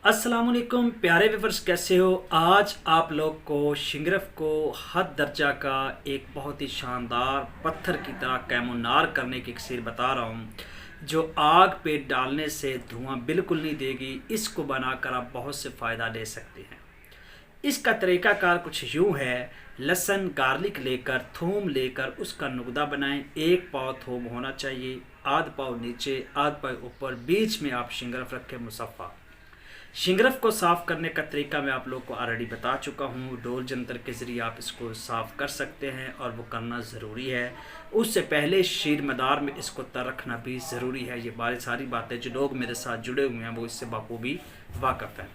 अस्सलाम वालेकुम प्यारे व्यूवर्स, कैसे हो। आज आप लोग को शिंगरफ को हद दर्जा का एक बहुत ही शानदार पत्थर की तरह कैमोनार करने की इक्सीर बता रहा हूँ जो आग पे डालने से धुआं बिल्कुल नहीं देगी। इसको बनाकर आप बहुत से फ़ायदा ले सकते हैं। इसका तरीक़ाकार कुछ यूँ है। लहसुन गार्लिक लेकर थूम लेकर उसका नुकदा बनाएं। एक पाव थूम होना चाहिए, आध पाव नीचे आध पाव ऊपर, बीच में आप शिंगरफ रखें मुसफ़ा। शिंगरफ को साफ़ करने का तरीका मैं आप लोग को ऑलरेडी बता चुका हूँ। डोल जंतर के ज़रिए आप इसको साफ़ कर सकते हैं और वो करना ज़रूरी है। उससे पहले शीर मदार में इसको तर रखना भी ज़रूरी है। ये सारी बातें जो लोग मेरे साथ जुड़े हुए हैं वो इससे बखूबी वाक़फ़ हैं।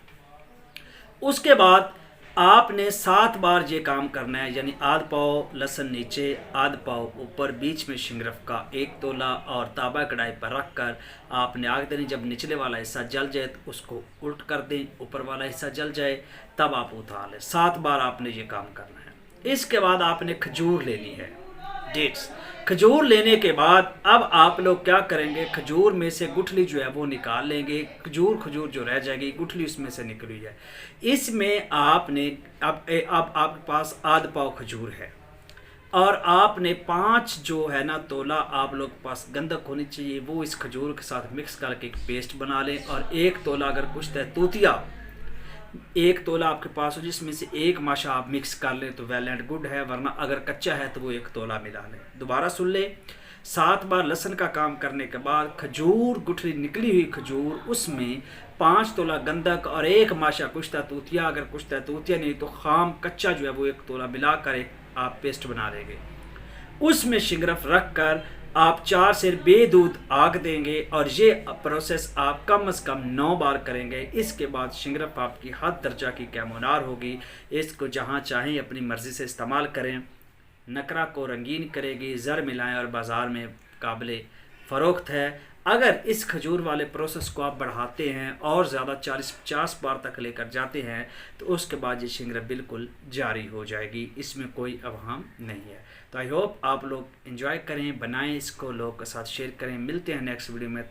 उसके बाद आपने 7 बार ये काम करना है, यानी आध पाव लहसुन नीचे आध पाव ऊपर, बीच में शिंगरफ का 1 तोला और ताबा कढ़ाई पर रख कर आपने आग देनी। जब निचले वाला हिस्सा जल जाए तो उसको उल्ट कर दें, ऊपर वाला हिस्सा जल जाए तब आप उतार लें। 7 बार आपने ये काम करना है। इसके बाद आपने खजूर लेनी है, डेट्स। खजूर लेने के बाद अब आप लोग क्या करेंगे, खजूर में से गुठली जो है वो निकाल लेंगे। खजूर जो रह जाएगी गुठली उसमें से निकली है। इसमें आपने अब आपके पास आध पाव खजूर है और आपने 5 जो है ना तोला आप लोग के पास गंधक होनी चाहिए, वो इस खजूर के साथ मिक्स करके एक पेस्ट बना लें। और 1 तोला अगर कुछ है तूतिया, 1 तोला आपके पास हो जिसमें से 1 माशा आप मिक्स कर लें तो वेल एंड गुड है, वरना अगर कच्चा है तो वो 1 तोला मिला लें। दोबारा सुन ले। 7 बार लहसुन का काम करने के बाद खजूर, गुठली निकली हुई खजूर, उसमें 5 तोला गंधक और 1 माशा कुश्ता तूतिया, अगर कुश्ता तूतिया नहीं तो खाम कच्चा जो है वो 1 तोला मिलाकर एक आप पेस्ट बना लेंगे। उसमें शिंगरफ रख कर आप 4 से बेदूध आग देंगे और ये प्रोसेस आप कम से कम 9 बार करेंगे। इसके बाद शिंगरफ आपकी हद दर्जा की कैमोनार होगी। इसको जहाँ चाहें अपनी मर्ज़ी से इस्तेमाल करें, नकरा को रंगीन करेगी, ज़र मिलाएं और बाज़ार में काबिल फ़रोख्त है। अगर इस खजूर वाले प्रोसेस को आप बढ़ाते हैं और ज़्यादा 40-50 बार तक लेकर जाते हैं तो उसके बाद ये शिंगरफ बिल्कुल जारी हो जाएगी। इसमें कोई अवहम नहीं है। तो आई होप आप लोग एंजॉय करें, बनाएं इसको, लोगों के साथ शेयर करें। मिलते हैं नेक्स्ट वीडियो में।